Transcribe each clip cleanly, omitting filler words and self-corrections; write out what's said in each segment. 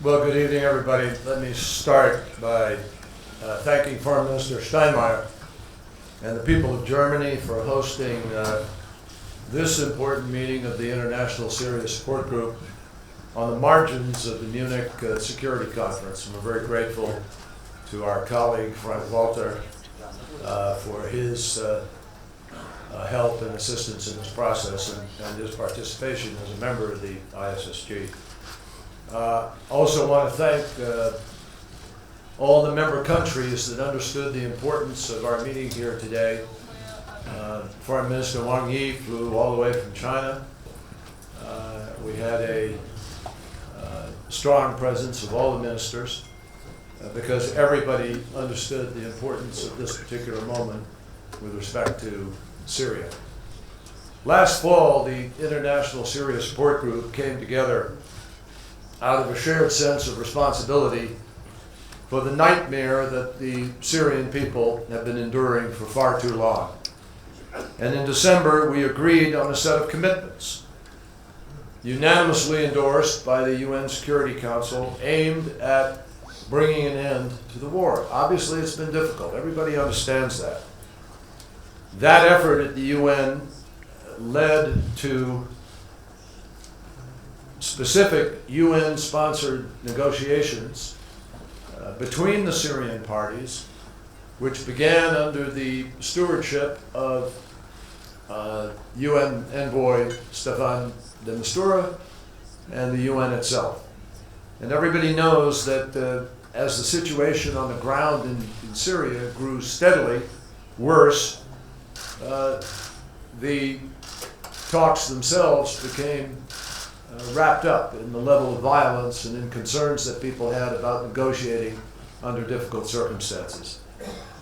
Well, good evening, everybody. Let me start by thanking Foreign Minister Steinmeier and the people of Germany for hosting this important meeting of the International Syria Support Group on the margins of the Munich Security Conference. And we're very grateful to our colleague, Frank Walter, for his help and assistance in this process and his participation as a member of the ISSG. Also want to thank all the member countries that understood the importance of our meeting here today. Foreign Minister Wang Yi flew all the way from China. We had a strong presence of all the ministers because everybody understood the importance of this particular moment with respect to Syria. Last fall, the International Syria Support Group came together out of a shared sense of responsibility for the nightmare that the Syrian people have been enduring for far too long. And in December, we agreed on a set of commitments, unanimously endorsed by the UN Security Council, aimed at bringing an end to the war. Obviously, it's been difficult. Everybody understands that. That effort at the UN led to specific UN-sponsored negotiations between the Syrian parties, which began under the stewardship of UN envoy S.V.Lavrov de Mistura and the UN itself. And everybody knows that as the situation on the ground in Syria grew steadily worse, the talks themselves became wrapped up in the level of violence and in concerns that people had about negotiating under difficult circumstances.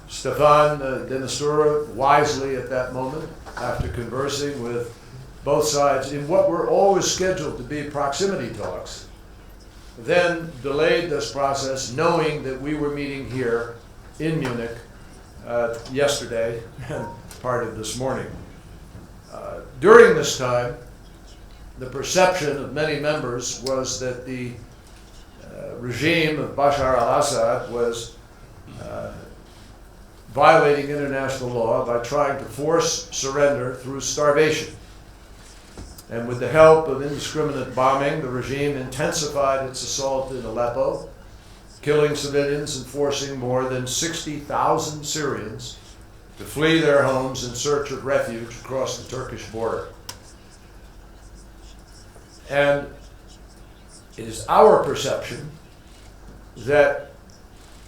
S.V.Lavrov de Mistura, wisely at that moment, after conversing with both sides in what were always scheduled to be proximity talks, then delayed this process, knowing that we were meeting here in Munich yesterday and part of this morning. During this time, the perception of many members was that the regime of Bashar al-Assad was violating international law by trying to force surrender through starvation. And with the help of indiscriminate bombing, the regime intensified its assault in Aleppo, killing civilians and forcing more than 60,000 Syrians to flee their homes in search of refuge across the Turkish border. And it is our perception that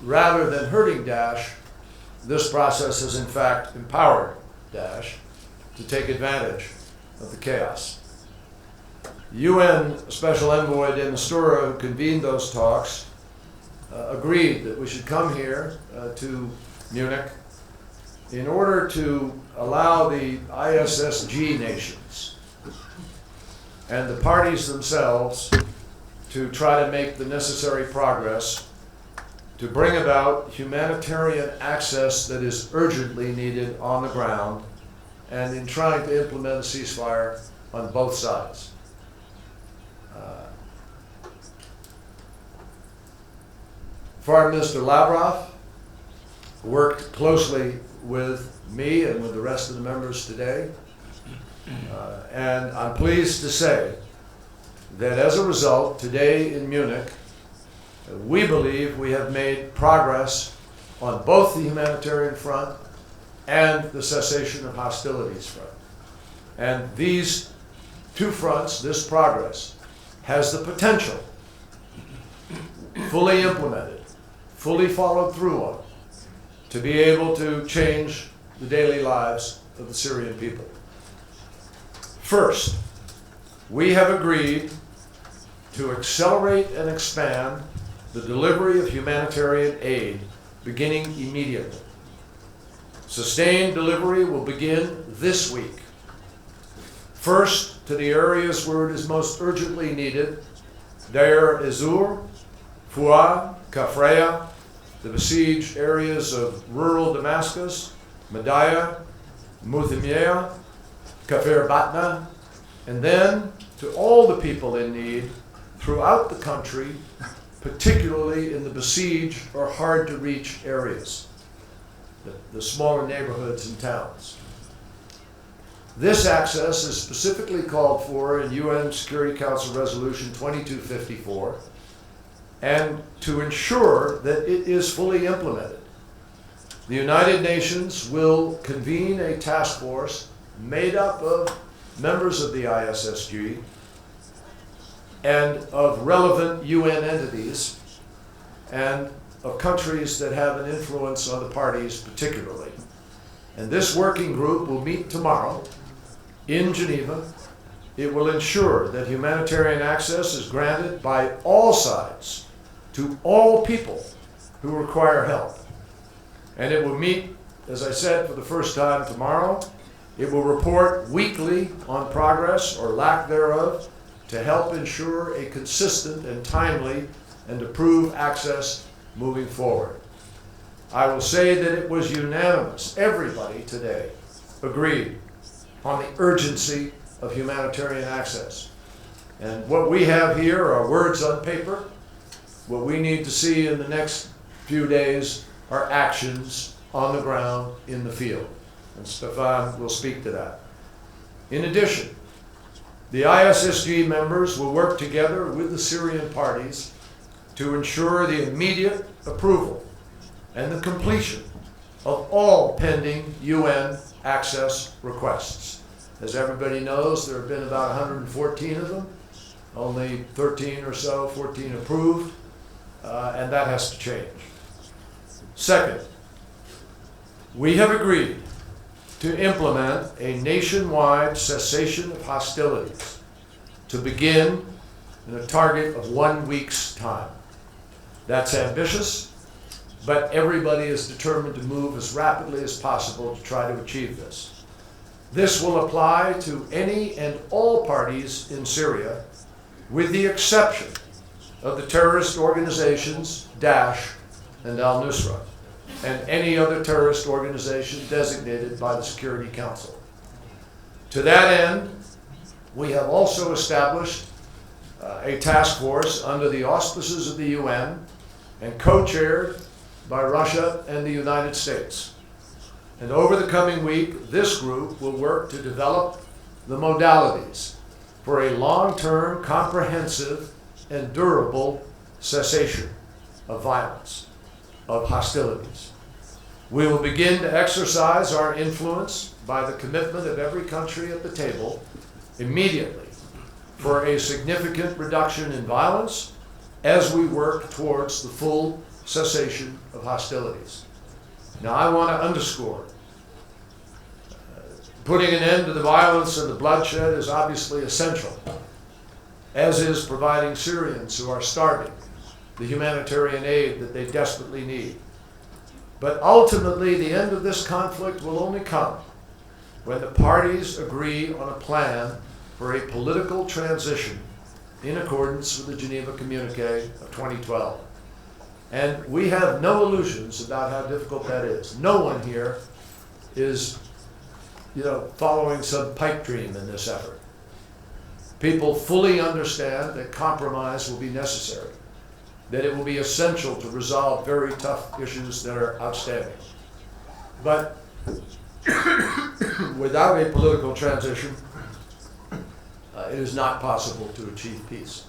rather than hurting Daesh, this process has in fact empowered Daesh to take advantage of the chaos. UN Special Envoy de Mistura, who convened those talks, agreed that we should come here to Munich in order to allow the ISSG nations and the parties themselves to try to make the necessary progress to bring about humanitarian access that is urgently needed on the ground and in trying to implement a ceasefire on both sides. Foreign Minister Lavrov worked closely with me and with the rest of the members today. And I'm pleased to say that as a result, today in Munich, we believe we have made progress on both the humanitarian front and the cessation of hostilities front. And these two fronts, this progress, has the potential, fully implemented, fully followed through on, to be able to change the daily lives of the Syrian people. First, we have agreed to accelerate and expand the delivery of humanitarian aid beginning immediately. Sustained delivery will begin this week. First, to the areas where it is most urgently needed: Deir ez-Zor, Fua, Kafreya, the besieged areas of rural Damascus, Madaya, Muthimiyah, Kafir Batna, and then to all the people in need throughout the country, particularly in the besieged or hard-to-reach areas, the smaller neighborhoods and towns. This access is specifically called for in UN Security Council Resolution 2254, and to ensure that it is fully implemented, the United Nations will convene a task force made up of members of the ISSG and of relevant UN entities and of countries that have an influence on the parties particularly. And this working group will meet tomorrow in Geneva. It will ensure that humanitarian access is granted by all sides to all people who require help. And it will meet, as I said, for the first time tomorrow. It will report weekly on progress or lack thereof to help ensure a consistent and timely and approved access moving forward. I will say that it was unanimous. Everybody today agreed on the urgency of humanitarian access. And what we have here are words on paper. What we need to see in the next few days are actions on the ground in the field. And Stefan will speak to that. In addition, the ISSG members will work together with the Syrian parties to ensure the immediate approval and the completion of all pending UN access requests. As everybody knows, there have been about 114 of them, only 13 or so, 14 approved, and that has to change. Second, we have agreed to implement a nationwide cessation of hostilities to begin in a target of 1 week's time. That's ambitious, but everybody is determined to move as rapidly as possible to try to achieve this. This will apply to any and all parties in Syria, with the exception of the terrorist organizations Daesh and al-Nusra, and any other terrorist organization designated by the Security Council. To that end, we have also established a task force under the auspices of the UN and co-chaired by Russia and the United States. And over the coming week, this group will work to develop the modalities for a long-term, comprehensive, and durable cessation of violence, of hostilities. We will begin to exercise our influence by the commitment of every country at the table immediately for a significant reduction in violence as we work towards the full cessation of hostilities. Now, I want to underscore, putting an end to the violence and the bloodshed is obviously essential, as is providing Syrians who are starving the humanitarian aid that they desperately need. But ultimately, the end of this conflict will only come when the parties agree on a plan for a political transition in accordance with the Geneva Communique of 2012. And we have no illusions about how difficult that is. No one here is, following some pipe dream in this effort. People fully understand that compromise will be necessary, that it will be essential to resolve very tough issues that are outstanding. But without a political transition, it is not possible to achieve peace.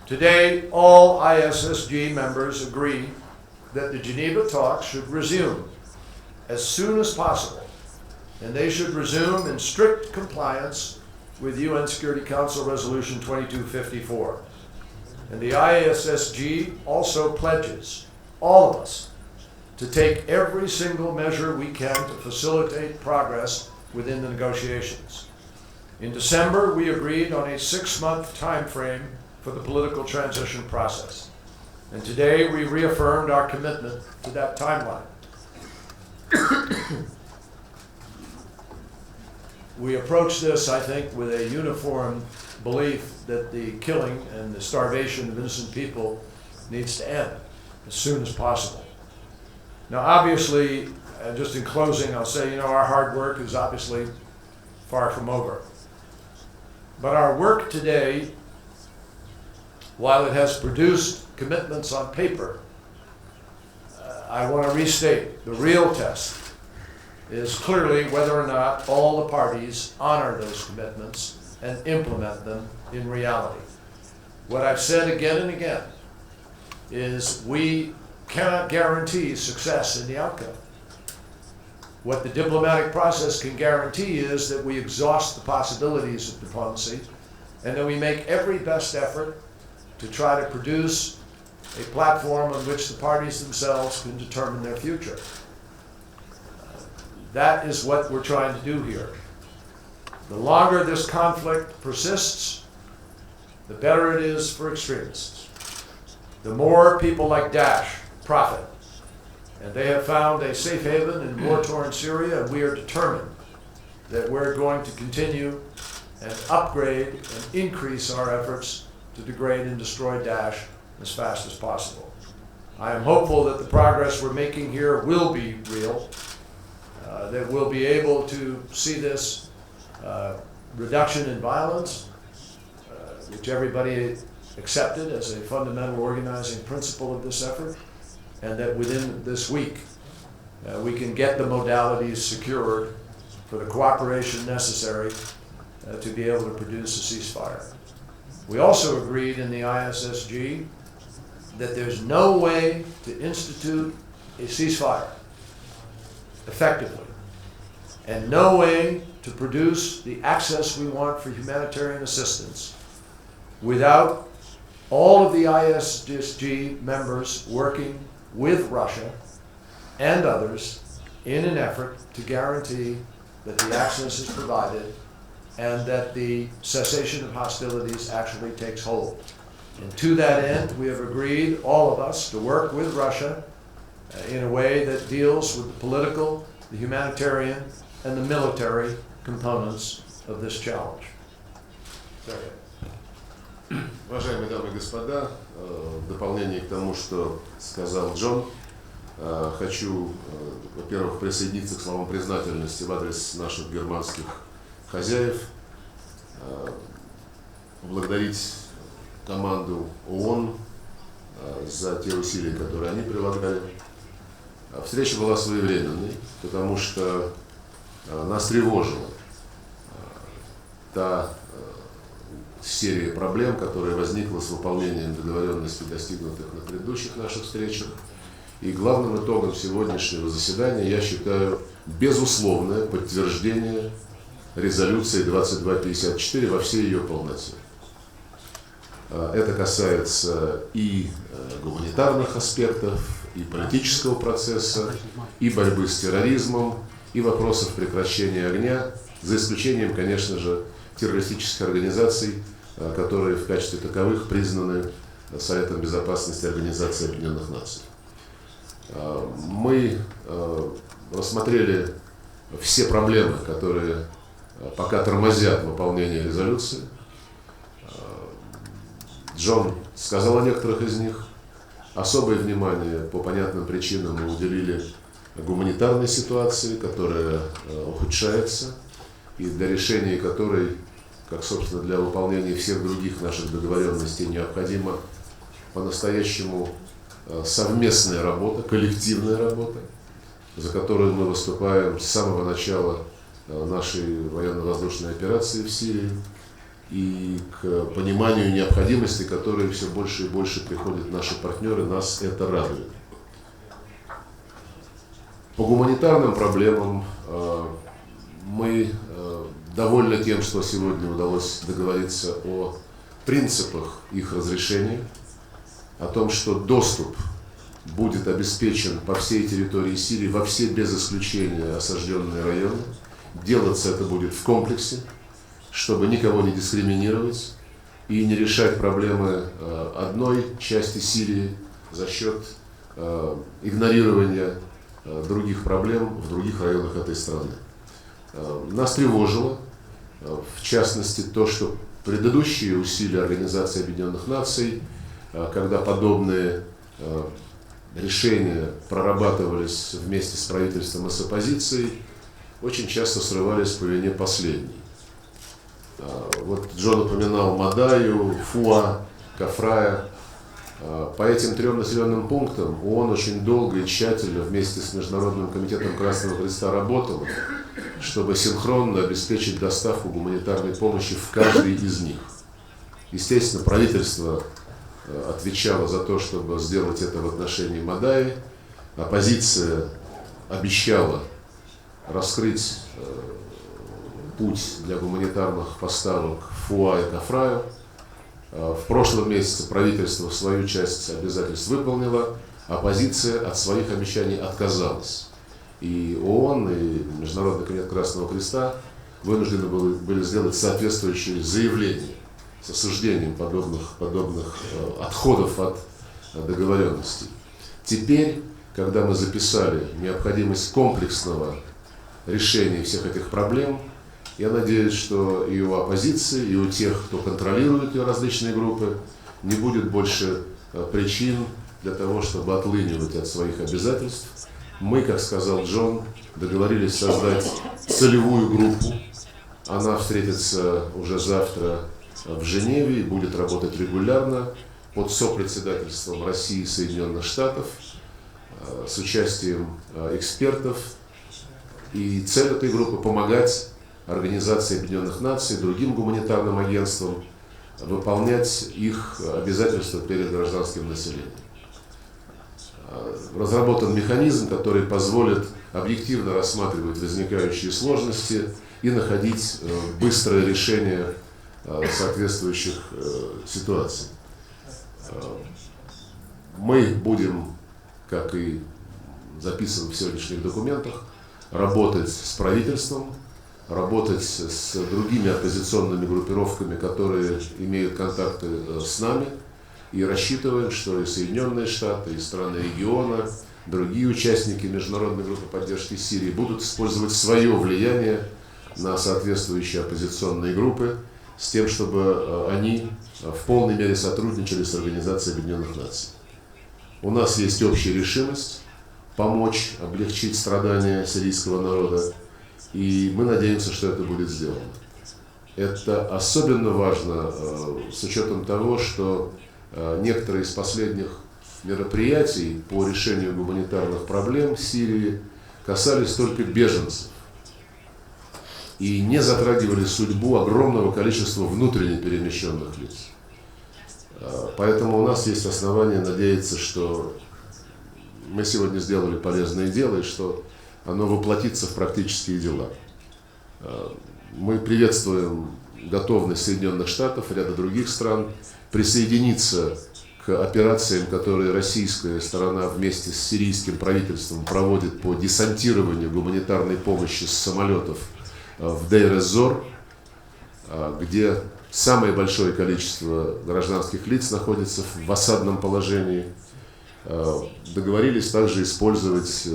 Today, all ISSG members agree that the Geneva talks should resume as soon as possible, and they should resume in strict compliance with UN Security Council Resolution 2254. And the ISSG also pledges, all of us, to take every single measure we can to facilitate progress within the negotiations. In December, we agreed on a 6-month time frame for the political transition process. And today, we reaffirmed our commitment to that timeline. We approach this, I think, with a uniform belief that the killing and the starvation of innocent people needs to end as soon as possible. Now, obviously, just in closing, I'll say, our hard work is obviously far from over. But our work today, while it has produced commitments on paper. I want to restate, the real test is clearly whether or not all the parties honor those commitments and implement them in reality. What I've said again and again is we cannot guarantee success in the outcome. What the diplomatic process can guarantee is that we exhaust the possibilities of diplomacy and that we make every best effort to try to produce a platform on which the parties themselves can determine their future. That is what we're trying to do here. The longer this conflict persists, the better it is for extremists. The more people like Daesh profit. And they have found a safe haven in war-torn Syria, and we are determined that we're going to continue and upgrade and increase our efforts to degrade and destroy Daesh as fast as possible. I am hopeful that the progress we're making here will be real, that we'll be able to see this reduction in violence, which everybody accepted as a fundamental organizing principle of this effort, and that within this week we can get the modalities secured for the cooperation necessary to be able to produce a ceasefire. We also agreed in the ISSG that there's no way to institute a ceasefire effectively, and no way to produce the access we want for humanitarian assistance without all of the ISSG members working with Russia and others in an effort to guarantee that the access is provided and that the cessation of hostilities actually takes hold. And to that end, we have agreed, all of us, to work with Russia in a way that deals with the political, the humanitarian, and the military components of this challenge. Уважаемые дамы и господа, в дополнение к тому, что сказал Джон, хочу, во-первых, присоединиться к словам признательности в адрес наших германских хозяев, поблагодарить команду ООН за те усилия, которые они прилагали. Встреча была своевременной, потому что нас тревожила та серия проблем, которая возникла с выполнением договоренностей, достигнутых на предыдущих наших встречах. И главным итогом сегодняшнего заседания я считаю безусловное подтверждение резолюции 2254 во всей ее полноте. Это касается и гуманитарных аспектов, и политического процесса, и борьбы с терроризмом, и вопросов прекращения огня, за исключением, конечно же, террористических организаций, которые в качестве таковых признаны Советом Безопасности Организации Объединенных Наций. Мы рассмотрели все проблемы, которые пока тормозят выполнение резолюции. Джон сказал о некоторых из них. Особое внимание по понятным причинам мы уделили гуманитарной ситуации, которая ухудшается, и для решения которой, как, собственно, для выполнения всех других наших договоренностей, необходима по-настоящему совместная работа, коллективная работа, за которую мы выступаем с самого начала нашей военно-воздушной операции в Сирии, и к пониманию необходимости, которые все больше и больше приходят наши партнеры, нас это радует. По гуманитарным проблемам мы довольны тем, что сегодня удалось договориться о принципах их разрешения, о том, что доступ будет обеспечен по всей территории Сирии, во все без исключения осажденные районы. Делаться это будет в комплексе, чтобы никого не дискриминировать и не решать проблемы одной части Сирии за счет игнорирования других проблем в других районах этой страны. Нас тревожило, в частности, то, что предыдущие усилия Организации Объединенных Наций, когда подобные решения прорабатывались вместе с правительством и с оппозицией, очень часто срывались по вине последней. Вот Джон упоминал Мадаю, Фуа, Кафрая. По этим 3 населенным пунктам ООН очень долго и тщательно вместе с Международным комитетом Красного Креста работала, чтобы синхронно обеспечить доставку гуманитарной помощи в каждый из них. Естественно, правительство отвечало за то, чтобы сделать это в отношении Мадаи. Оппозиция обещала раскрыть путь для гуманитарных поставок в Фуа и Кафраю. В прошлом месяце правительство свою часть обязательств выполнило, оппозиция от своих обещаний отказалась. И ООН, и Международный комитет Красного Креста вынуждены были сделать соответствующие заявления с осуждением подобных отходов от договоренностей. Теперь, когда мы записали необходимость комплексного решения всех этих проблем, я надеюсь, что и у оппозиции, и у тех, кто контролирует ее различные группы, не будет больше причин для того, чтобы отлынивать от своих обязательств. Мы, как сказал Джон, договорились создать целевую группу. Она встретится уже завтра в Женеве и будет работать регулярно под сопредседательством России и Соединенных Штатов с участием экспертов. И цель этой группы – помогать Организации Объединенных Наций, другим гуманитарным агентствам выполнять их обязательства перед гражданским населением. Разработан механизм, который позволит объективно рассматривать возникающие сложности и находить быстрое решение соответствующих ситуаций. Мы будем, как и записано в сегодняшних документах, работать с правительством, работать с другими оппозиционными группировками, которые имеют контакты с нами, и рассчитываем, что и Соединенные Штаты, и страны региона, другие участники Международной группы поддержки Сирии будут использовать свое влияние на соответствующие оппозиционные группы с тем, чтобы они в полной мере сотрудничали с Организацией Объединенных Наций. У нас есть общая решимость помочь облегчить страдания сирийского народа, и мы надеемся, что это будет сделано. Это особенно важно с учетом того, что некоторые из последних мероприятий по решению гуманитарных проблем в Сирии касались только беженцев и не затрагивали судьбу огромного количества внутренне перемещенных лиц. Поэтому у нас есть основания надеяться, что мы сегодня сделали полезное дело и что оно воплотится в практические дела. Мы приветствуем готовность Соединенных Штатов и ряда других стран присоединиться к операциям, которые российская сторона вместе с сирийским правительством проводит по десантированию гуманитарной помощи с самолетов в Дейр-эз-Зор, где самое большое количество гражданских лиц находится в осадном положении. Договорились также использовать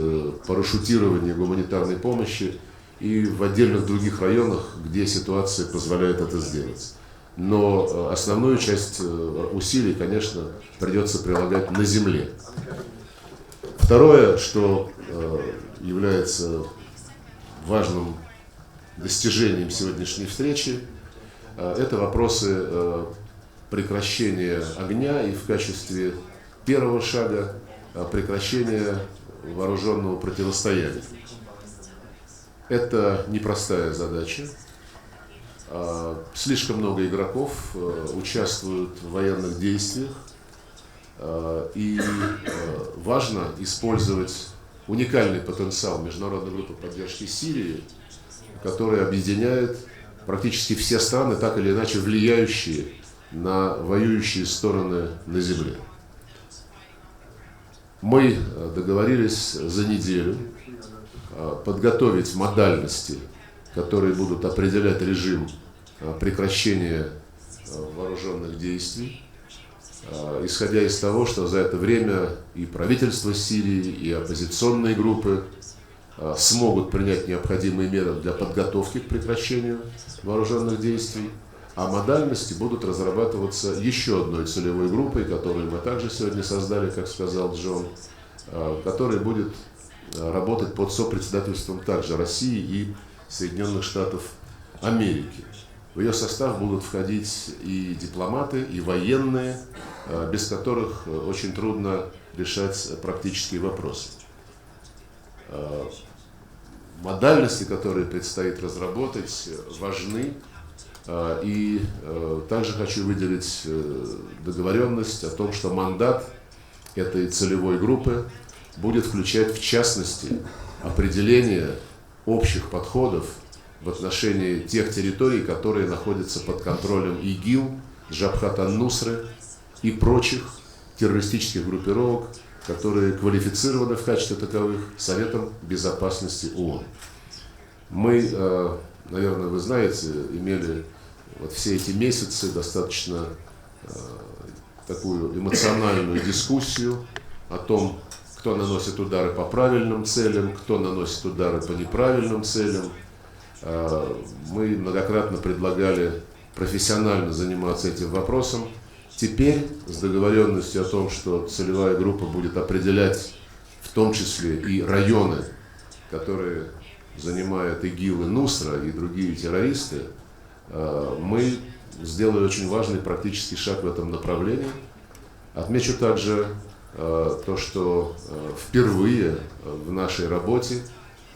парашютирование гуманитарной помощи и в отдельных других районах, где ситуация позволяет это сделать. Но основную часть усилий, конечно, придется прилагать на земле. Второе, что является важным достижением сегодняшней встречи, это вопросы прекращения огня и в качестве первого шага прекращения вооруженного противостояния. Это непростая задача. Слишком много игроков участвуют в военных действиях, и важно использовать уникальный потенциал Международной группы поддержки Сирии, который объединяет практически все страны, так или иначе влияющие на воюющие стороны на земле. Мы договорились за неделю подготовить модальности, которые будут определять режим прекращения вооруженных действий, исходя из того, что за это время и правительство Сирии, и оппозиционные группы смогут принять необходимые меры для подготовки к прекращению вооруженных действий, а модальности будут разрабатываться еще одной целевой группой, которую мы также сегодня создали, как сказал Джон, которая будет работать под сопредседательством также России и Соединенных Штатов Америки. В ее состав будут входить и дипломаты, и военные, без которых очень трудно решать практические вопросы. Модальности, которые предстоит разработать, важны. И также хочу выделить договоренность о том, что мандат этой целевой группы будет включать, в частности, определение общих подходов в отношении тех территорий, которые находятся под контролем ИГИЛ, Джабхат ан-Нусры и прочих террористических группировок, которые квалифицированы в качестве таковых Советом Безопасности ООН. Мы, наверное, вы знаете, имели вот все эти месяцы достаточно такую эмоциональную дискуссию о том, кто наносит удары по правильным целям, кто наносит удары по неправильным целям. Мы многократно предлагали профессионально заниматься этим вопросом. Теперь с договоренностью о том, что целевая группа будет определять в том числе и районы, которые занимают ИГИЛ и Нусра и другие террористы, мы сделали очень важный практический шаг в этом направлении. Отмечу также то, что впервые в нашей работе,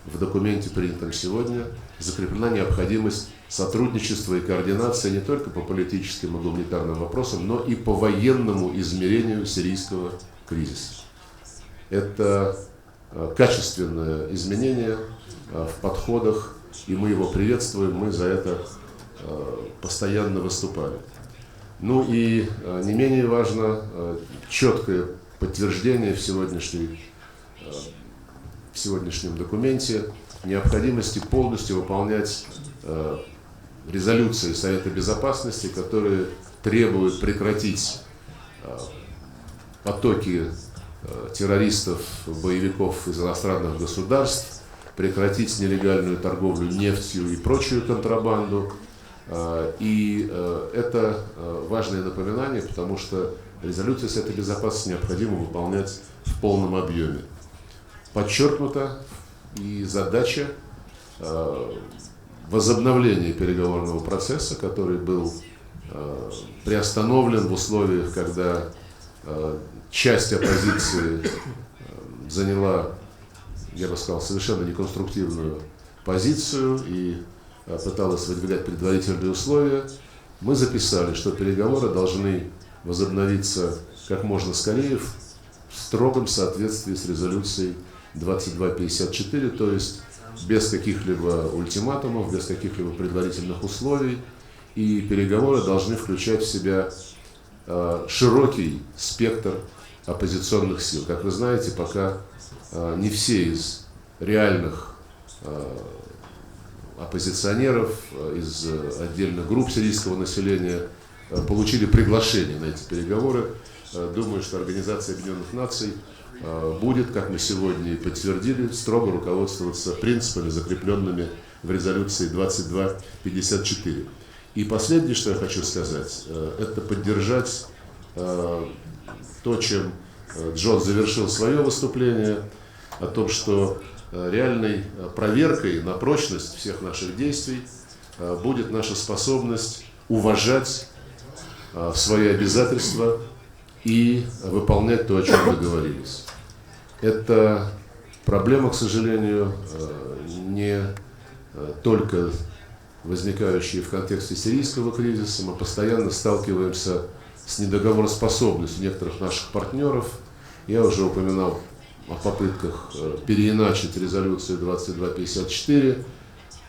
в документе, принятом сегодня, закреплена необходимость сотрудничества и координации не только по политическим и гуманитарным вопросам, но и по военному измерению сирийского кризиса. Это качественное изменение в подходах, и мы его приветствуем, мы за это постоянно выступали. Ну и не менее важно четкое подтверждение в сегодняшнем документе необходимости полностью выполнять резолюции Совета Безопасности, которые требуют прекратить потоки террористов, боевиков из иностранных государств, прекратить нелегальную торговлю нефтью и прочую контрабанду. И это важное напоминание, потому что резолюции Совета Безопасности необходимо выполнять в полном объеме. Подчеркнута и задача возобновления переговорного процесса, который был приостановлен в условиях, когда часть оппозиции заняла, я бы сказал, совершенно неконструктивную позицию и пыталась выдвигать предварительные условия. Мы записали, что переговоры должны возобновиться как можно скорее в строгом соответствии с резолюцией 2254, то есть без каких-либо ультиматумов, без каких-либо предварительных условий. И переговоры должны включать в себя широкий спектр оппозиционных сил. Как вы знаете, пока не все из реальных оппозиционеров, из отдельных групп сирийского населения получили приглашение на эти переговоры. Думаю, что Организация Объединенных Наций будет, как мы сегодня и подтвердили, строго руководствоваться принципами, закрепленными в резолюции 2254. И последнее, что я хочу сказать, это поддержать то, чем Джон завершил свое выступление, о том, что реальной проверкой на прочность всех наших действий будет наша способность уважать свои обязательства и выполнять то, о чем мы договорились. Это проблема, к сожалению, не только возникающая в контексте сирийского кризиса. Мы постоянно сталкиваемся с недоговороспособностью некоторых наших партнеров. Я уже упоминал о попытках переиначить резолюцию 2254.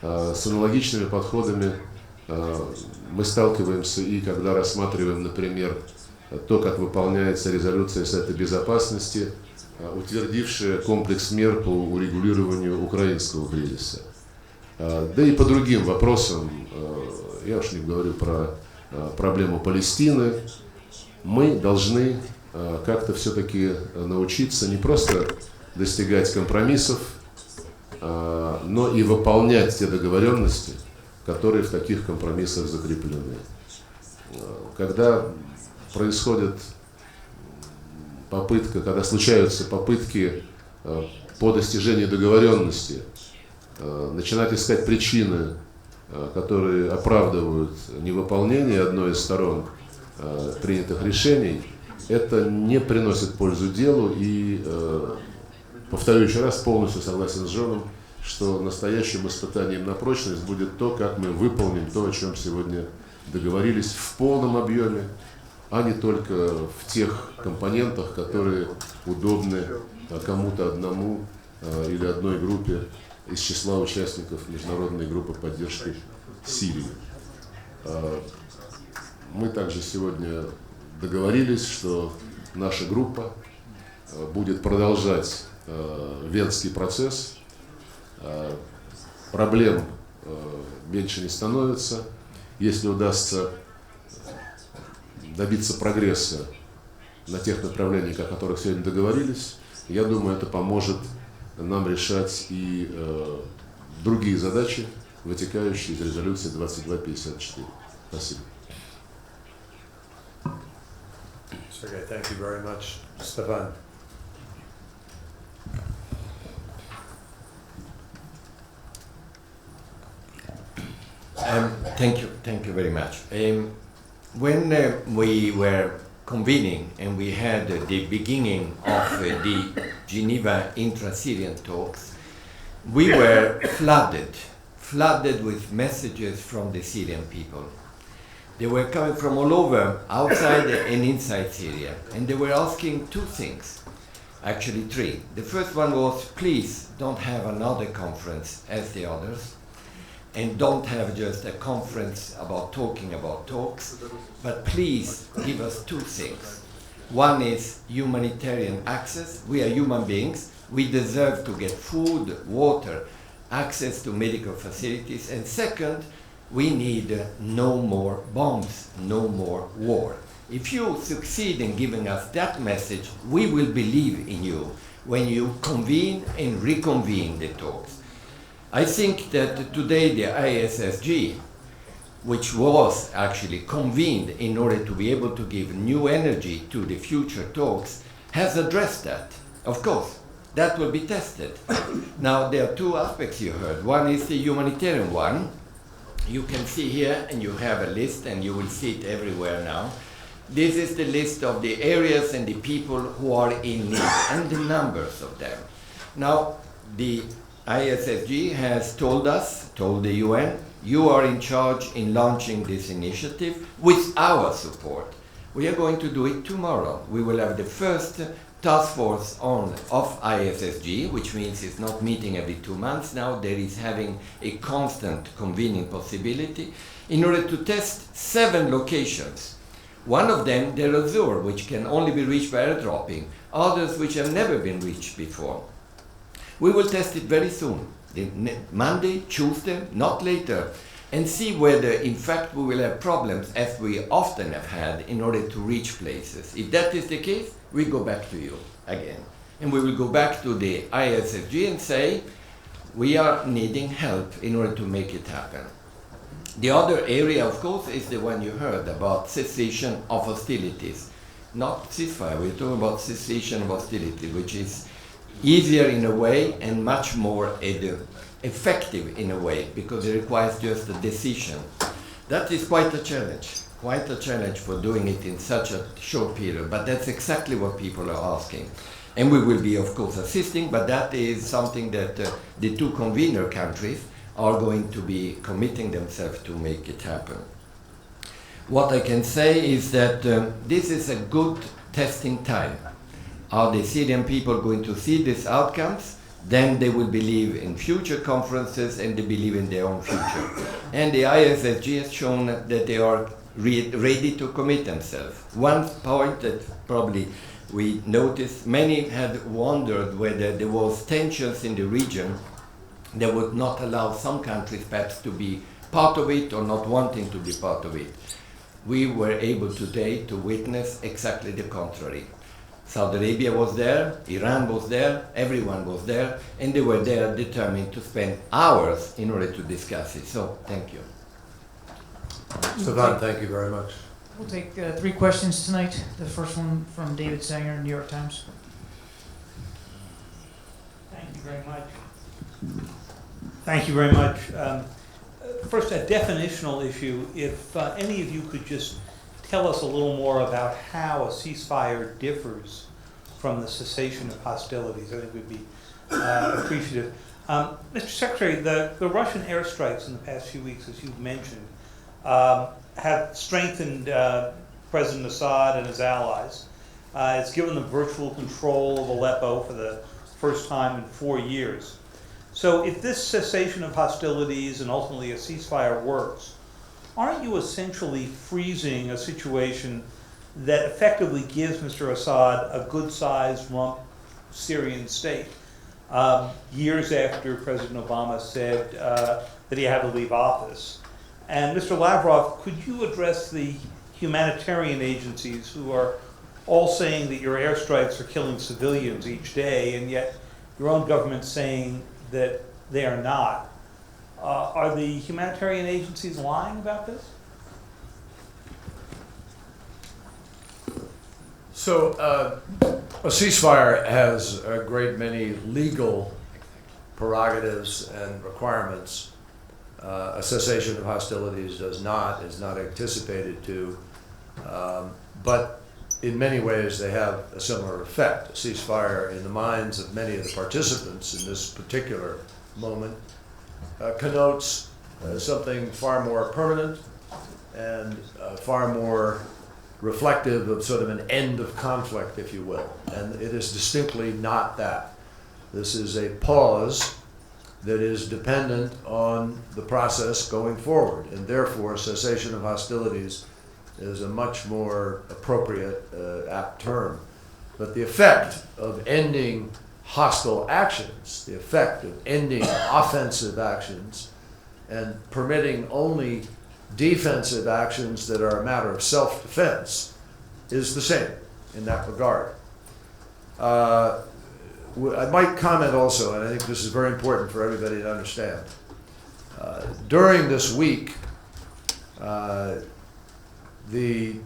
С аналогичными подходами мы сталкиваемся и когда рассматриваем, например, то, как выполняется резолюция Совета Безопасности, утвердившая комплекс мер по урегулированию украинского кризиса. Да и по другим вопросам, я уж не говорю про проблему Палестины, мы должны как-то все-таки научиться не просто достигать компромиссов, но и выполнять те договоренности, которые в таких компромиссах закреплены. Когда происходит попытка, когда случаются попытки по достижению договоренности, начинать искать причины которые оправдывают невыполнение одной из сторон принятых решений, это не приносит пользу делу. И, повторю еще раз, полностью согласен с Джоном, что настоящим испытанием на прочность будет то, как мы выполним то, о чем сегодня договорились в полном объеме, а не только в тех компонентах, которые удобны кому-то одному или одной группе из числа участников Международной группы поддержки Сирии. Мы также сегодня договорились, что наша группа будет продолжать Венский процесс. Проблем меньше не становится. Если удастся добиться прогресса на тех направлениях, о которых сегодня договорились, я думаю, это поможет нам решать и другие задачи, вытекающие из резолюции 2254. Спасибо. Okay, thank you very much, Stefan. Thank you very much. When we were convening and we had the beginning of the Geneva intra-Syrian talks, we were flooded with messages from the Syrian people. They were coming from all over, outside and inside Syria, and they were asking two things, actually three. The first one was, please don't have another conference as the others, and don't have just a conference about talking about talks, but please give us two things. One is humanitarian access. We are human beings. We deserve to get food, water, access to medical facilities. And second, we need no more bombs, no more war. If you succeed in giving us that message, we will believe in you when you convene and reconvene the talks. I think that today the ISSG, which was actually convened in order to be able to give new energy to the future talks, has addressed that. Of course, that will be tested. Now, there are two aspects you heard. One is the humanitarian one. You can see here, and you have a list, and you will see it everywhere now. This is the list of the areas and the people who are in need, and the numbers of them. Now, the ISSG has told the UN, you are in charge in launching this initiative with our support. We are going to do it tomorrow. We will have the first task force of ISSG, which means it's not meeting every 2 months now. There is having a constant convening possibility in order to test 7 locations. One of them, Deir ez-Zor, which can only be reached by airdropping. Others which have never been reached before. We will test it very soon, Monday, Tuesday, not later, and see whether in fact we will have problems, as we often have had, in order to reach places. If that is the case, we go back to you again. And we will go back to the ISSG and say, we are needing help in order to make it happen. The other area, of course, is the one you heard about cessation of hostilities. Not ceasefire, we're talking about cessation of hostility, which is easier in a way and much more effective in a way, because it requires just a decision. That is quite a challenge for doing it in such a short period, but that's exactly what people are asking. And we will be, of course, assisting, but that is something that the two convener countries are going to be committing themselves to make it happen. What I can say is that this is a good testing time. Are the Syrian people going to see these outcomes? Then they will believe in future conferences and they believe in their own future. And the ISSG has shown that they are ready to commit themselves. One point that probably we noticed, many had wondered whether there was tensions in the region that would not allow some countries perhaps to be part of it or not wanting to be part of it. We were able today to witness exactly the contrary. Saudi Arabia was there, Iran was there, everyone was there, and they were there determined to spend hours in order to discuss it. So, thank you. Stefan, thank you very much. We'll take 3 questions tonight. The first one from David Sanger, New York Times. Thank you very much. Thank you very much. first, a definitional issue. If any of you could just tell us a little more about how a ceasefire differs from the cessation of hostilities, I think we'd be appreciative. Mr. Secretary, the Russian airstrikes in the past few weeks, as you've mentioned, have strengthened President Assad and his allies. It's given them virtual control of Aleppo for the first time in 4 years. So if this cessation of hostilities and ultimately a ceasefire works, aren't you essentially freezing a situation that effectively gives Mr. Assad a good-sized rump Syrian state? Years after President Obama said that he had to leave office. And Mr. Lavrov, could you address the humanitarian agencies who are all saying that your airstrikes are killing civilians each day, and yet your own government's saying that they are not? Are the humanitarian agencies lying about this? So a ceasefire has a great many legal prerogatives and requirements. A cessation of hostilities does not, is not anticipated to, but in many ways they have a similar effect. A ceasefire, in the minds of many of the participants in this particular moment, connotes something far more permanent and far more reflective of sort of an end of conflict, if you will. And it is distinctly not that. This is a pause that is dependent on the process going forward, and therefore cessation of hostilities is a much more appropriate, apt term. But the effect of ending hostile actions, the effect of ending offensive actions and permitting only defensive actions that are a matter of self-defense is the same in that regard. I might comment also, and I think this is very important for everybody to understand. During this week, the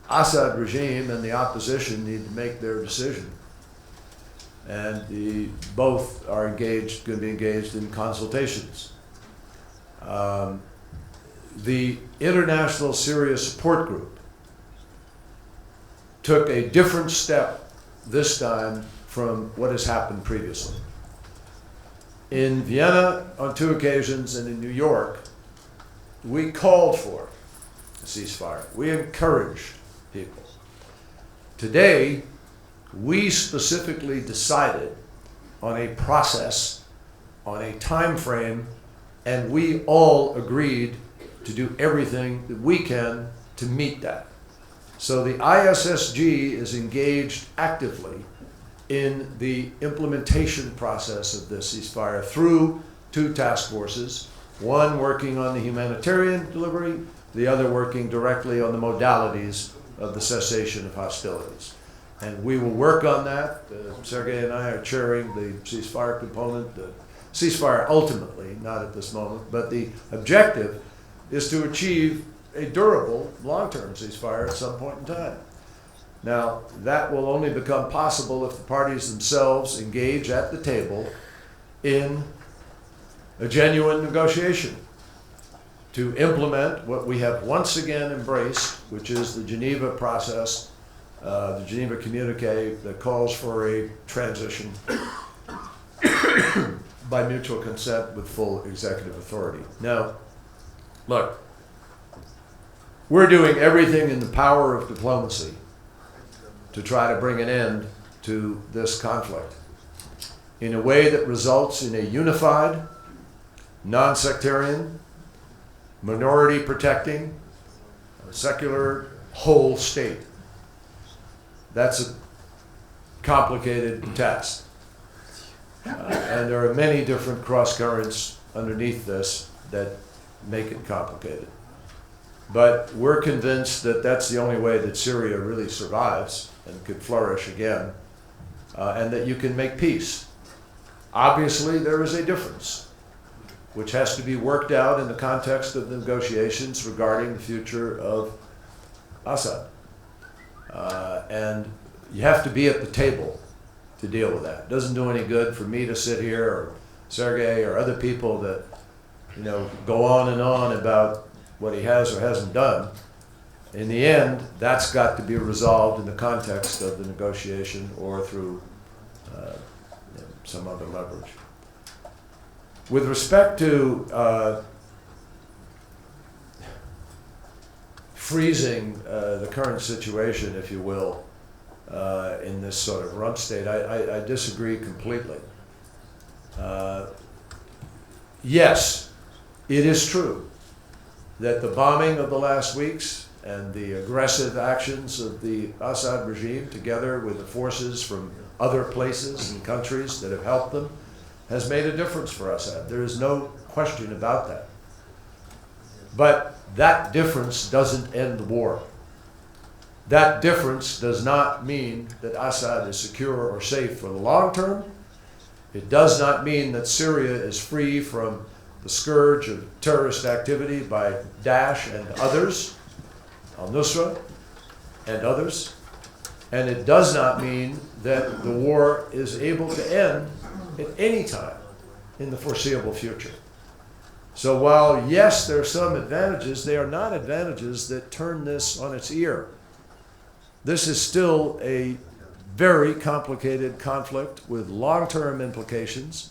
Assad regime and the opposition need to make their decision. And both are engaged, going to be engaged in consultations. The International Syria Support Group took a different step this time from what has happened previously. In Vienna on 2 occasions and in New York, we called for a ceasefire. We encouraged people. Today, we specifically decided on a process, on a time frame, and we all agreed to do everything that we can to meet that. So the ISSG is engaged actively in the implementation process of this ceasefire through 2 task forces, one working on the humanitarian delivery, the other working directly on the modalities of the cessation of hostilities. And we will work on that. Sergei and I are chairing the ceasefire component. The ceasefire ultimately, not at this moment, but the objective is to achieve a durable, long-term ceasefire at some point in time. Now, that will only become possible if the parties themselves engage at the table in a genuine negotiation to implement what we have once again embraced, which is the Geneva process, the Geneva communique that calls for a transition by mutual consent with full executive authority. Now, look, we're doing everything in the power of diplomacy to try to bring an end to this conflict in a way that results in a unified, non-sectarian, minority-protecting, secular whole state. That's a complicated task. And there are many different cross-currents underneath this that make it complicated. But we're convinced that that's the only way that Syria really survives and could flourish again, and that you can make peace. Obviously, there is a difference, which has to be worked out in the context of the negotiations regarding the future of Assad. And you have to be at the table to deal with that. It doesn't do any good for me to sit here or Sergei or other people that, go on and on about what he has or hasn't done, in the end, that's got to be resolved in the context of the negotiation or through some other leverage. With respect to freezing the current situation, if you will, in this sort of rump state, I disagree completely. Yes, it is true that the bombing of the last weeks and the aggressive actions of the Assad regime, together with the forces from other places and countries that have helped them, has made a difference for Assad. There is no question about that. But that difference doesn't end the war. That difference does not mean that Assad is secure or safe for the long term. It does not mean that Syria is free from the scourge of terrorist activity by Daesh and others, al-Nusra and others. And it does not mean that the war is able to end at any time in the foreseeable future. So while, yes, there are some advantages, they are not advantages that turn this on its ear. This is still a very complicated conflict with long-term implications,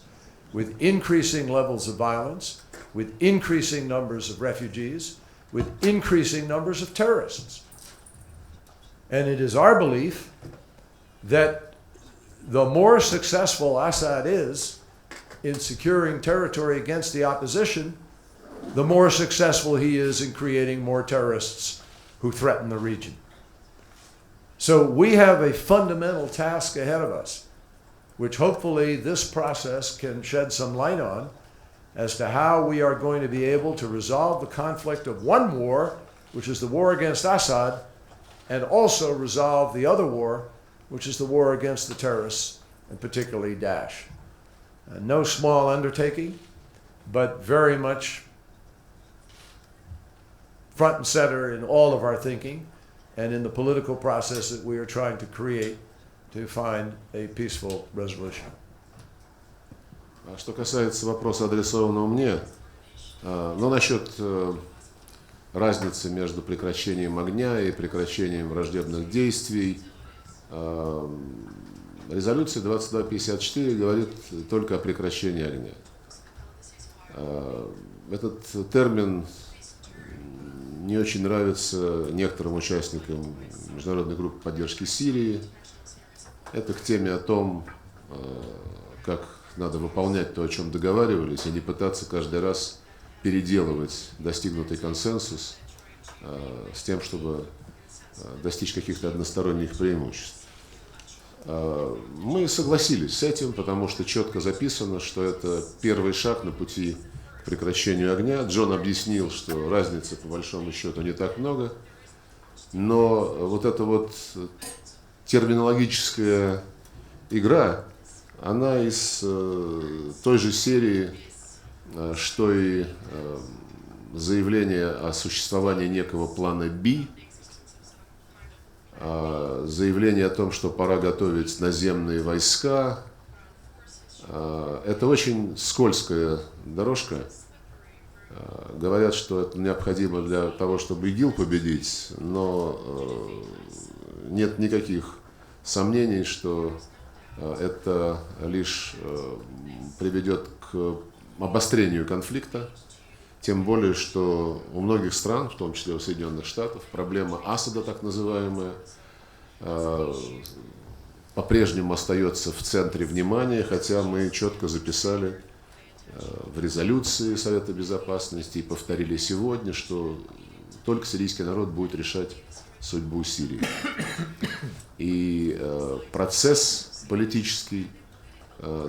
with increasing levels of violence, with increasing numbers of refugees, with increasing numbers of terrorists. And it is our belief that the more successful Assad is in securing territory against the opposition, the more successful he is in creating more terrorists who threaten the region. So we have a fundamental task ahead of us, which hopefully this process can shed some light on, as to how we are going to be able to resolve the conflict of one war, which is the war against Assad, and also resolve the other war, which is the war against the terrorists, and particularly Daesh. No small undertaking, but very much front and center in all of our thinking and in the political process that we are trying to create to find a peaceful resolution. Что касается вопроса, адресованного мне, насчет разницы между прекращением огня и прекращением враждебных действий, резолюция 2254 говорит только о прекращении огня. Этот термин не очень нравится некоторым участникам Международной группы поддержки Сирии. Это к теме о том, как надо выполнять то, о чем договаривались, и не пытаться каждый раз переделывать достигнутый консенсус с тем, чтобы достичь каких-то односторонних преимуществ. Мы согласились с этим, потому что четко записано, что это первый шаг на пути к прекращению огня. Джон объяснил, что разницы по большому счету не так много, но вот эта вот терминологическая игра, она из той же серии, что и заявление о существовании некого плана «Б», заявление о том, что пора готовить наземные войска. Это очень скользкая дорожка. Говорят, что это необходимо для того, чтобы ИГИЛ победить, но нет никаких сомнений, что это лишь приведет к обострению конфликта, тем более, что у многих стран, в том числе у Соединенных Штатов, проблема Асада, так называемая, по-прежнему остается в центре внимания, хотя мы четко записали в резолюции Совета Безопасности и повторили сегодня, что только сирийский народ будет решать судьбу Сирии. И процесс политический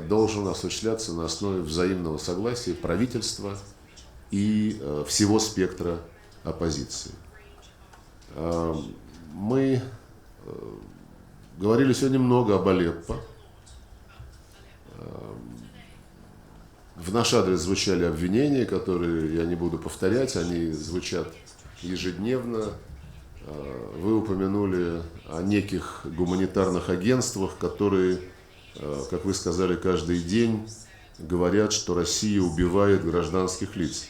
должен осуществляться на основе взаимного согласия правительства и всего спектра оппозиции. Мы говорили сегодня много об Алеппо. В наш адрес звучали обвинения, которые я не буду повторять, они звучат ежедневно. Вы упомянули о неких гуманитарных агентствах, которые, как вы сказали, каждый день говорят, что Россия убивает гражданских лиц.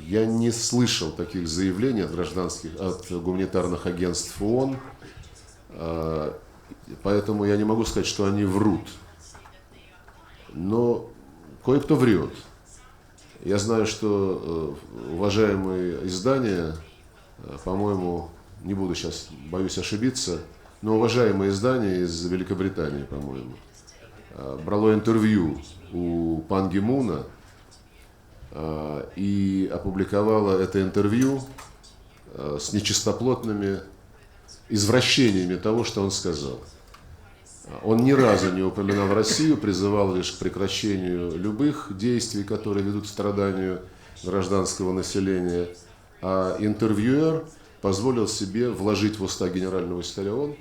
Я не слышал таких заявлений от гуманитарных агентств ООН, поэтому я не могу сказать, что они врут. Но кое-кто врет. Я знаю, что уважаемые издания, по-моему, не буду сейчас, боюсь ошибиться, но уважаемое издание из Великобритании, по-моему, брало интервью у Пан Ги Муна и опубликовало это интервью с нечистоплотными извращениями того, что он сказал. Он ни разу не упоминал Россию, призывал лишь к прекращению любых действий, которые ведут к страданию гражданского населения. А интервьюер позволил себе вложить в уста генерального секретаря ООН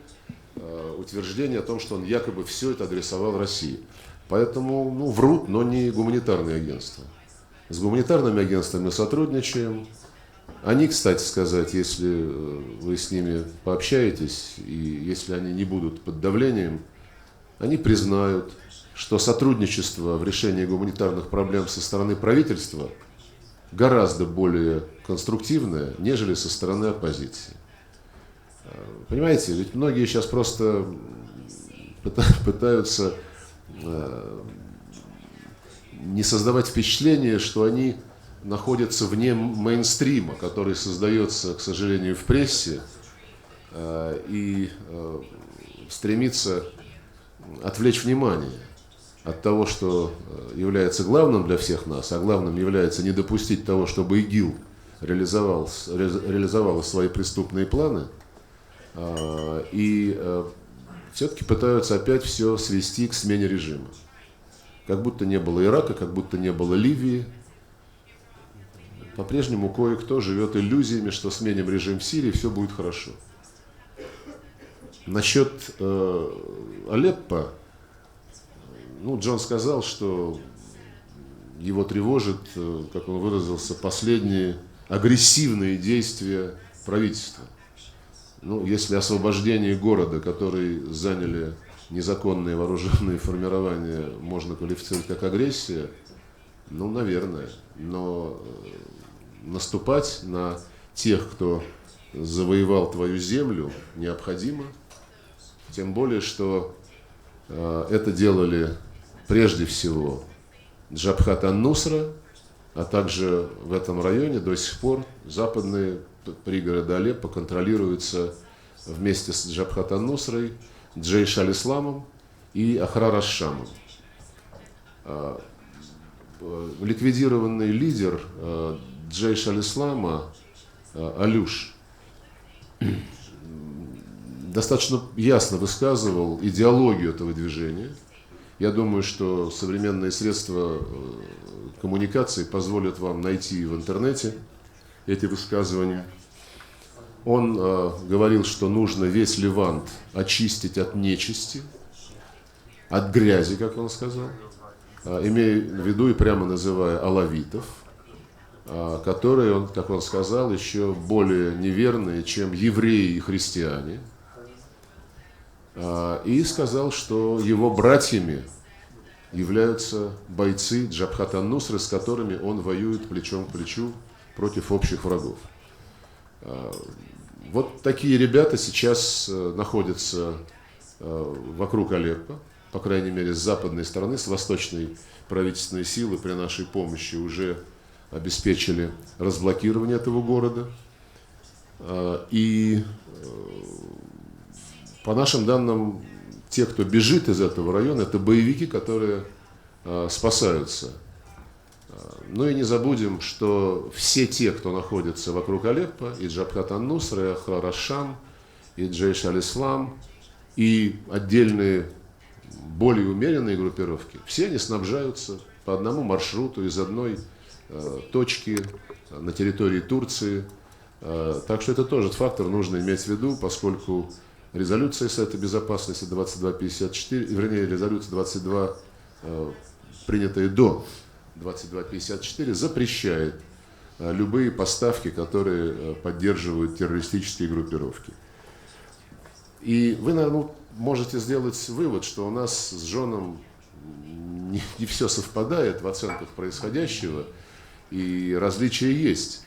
утверждение о том, что он якобы все это адресовал России. Поэтому врут, но не гуманитарные агентства. С гуманитарными агентствами мы сотрудничаем. Они, кстати сказать, если вы с ними пообщаетесь, и если они не будут под давлением, они признают, что сотрудничество в решении гуманитарных проблем со стороны правительства гораздо более конструктивное, нежели со стороны оппозиции. Понимаете, ведь многие сейчас просто пытаются не создавать впечатление, что они находятся вне мейнстрима, который создается, к сожалению, в прессе, и стремится отвлечь внимание от того, что является главным для всех нас, а главным является не допустить того, чтобы ИГИЛ реализовала свои преступные планы, и все-таки пытаются опять все свести к смене режима. Как будто не было Ирака, как будто не было Ливии. По-прежнему кое-кто живет иллюзиями, что сменим режим в Сирии, все будет хорошо. Насчет Алеппо, Джон сказал, что его тревожит, как он выразился, последние агрессивные действия правительства. Если освобождение города, который заняли незаконные вооруженные формирования, можно квалифицировать как агрессия, наверное. Но наступать на тех, кто завоевал твою землю, необходимо. Тем более, что это делали прежде всего Джабхат ан-Нусра, а также в этом районе до сих пор западные пригороды Алеппо контролируются вместе с Джабхат ан-Нусрой, Джейш аль-Исламом и Ахрар аш-Шамом. Ликвидированный лидер Джейш аль-Ислама Алюш достаточно ясно высказывал идеологию этого движения. Я думаю, что современные средства коммуникации позволят вам найти в интернете эти высказывания. Он говорил, что нужно весь Левант очистить от нечисти, от грязи, как он сказал, имея в виду и прямо называя алавитов, которые, он, как он сказал, еще более неверные, чем евреи и христиане. И сказал, что его братьями являются бойцы Джабхат ан-Нусры, с которыми он воюет плечом к плечу против общих врагов. Вот такие ребята сейчас находятся вокруг Алеппо, по крайней мере, с западной стороны, с восточной правительственной силы при нашей помощи уже обеспечили разблокирование этого города. И по нашим данным, те, кто бежит из этого района, это боевики, которые спасаются. Ну и не забудем, что все те, кто находится вокруг Алеппо, и Джабхат ан-Нусра, и Ахрар аш-Шам, и Джейш аль-Ислам, и отдельные более умеренные группировки, все они снабжаются по одному маршруту из одной точки на территории Турции. Так что это тоже фактор нужно иметь в виду, поскольку резолюция Совета Безопасности 2254, вернее, резолюция 22, принятая до 2254, запрещает любые поставки, которые поддерживают террористические группировки. И вы, наверное, можете сделать вывод, что у нас с Джоном не все совпадает в оценках происходящего, и различия есть.